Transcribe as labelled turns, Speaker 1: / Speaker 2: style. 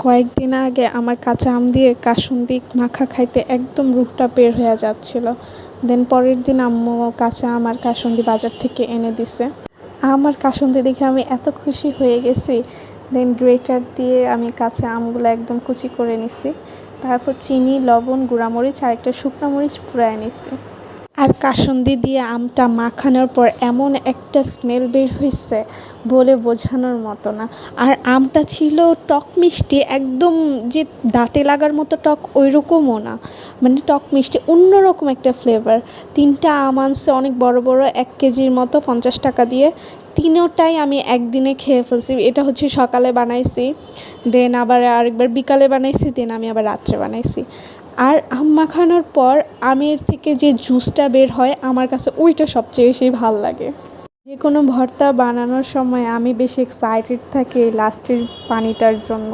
Speaker 1: কয়েকদিন আগে আমার কাঁচা আম দিয়ে কাসুন্দি মাখা খাইতে একদম রুটটা বের হয়ে যাচ্ছিল। দেন পরের দিন আম্মু কাঁচা আম আর কাসুন্দি বাজার থেকে এনে দিছে। আমার কাসুন্দি দেখে আমি এত খুশি হয়ে গেছি। দেন গ্রেটার দিয়ে আমি কাঁচা আমগুলো একদম কুচি করে নিছি। তারপর চিনি, লবণ, গুঁড়ামরিচ আর একটা শুকনো মরিচ পুড়ায় নিছি। আর কাসুন্দি দিয়ে আমটা মাখানোর পর এমন একটা স্মেল বের হয়েছে বলে বোঝানোর মতো না। আর আমটা ছিল টক মিষ্টি, একদম যে দাঁতে লাগার মতো টক ওই রকমও না, মানে টক মিষ্টি অন্যরকম একটা ফ্লেভার। 3টা আম আনছে অনেক বড় বড়, 1 কেজির মতো, 50 টাকা দিয়ে। তিনোটাই আমি একদিনে খেয়ে ফেলছি। এটা হচ্ছে সকালে বানাইছি, দেন আবার আরেকবার বিকালে বানাইছি, দেন আমি আবার রাত্রে বানাইছি। আর আম মাখানোর পর আমের থেকে যে জুসটা বের হয় আমার কাছে ওইটা সবচেয়ে বেশি ভাল লাগে। যে কোনো ভর্তা বানানোর সময় আমি বেশি এক্সাইটেড থাকি লাস্টের পানিটার জন্য।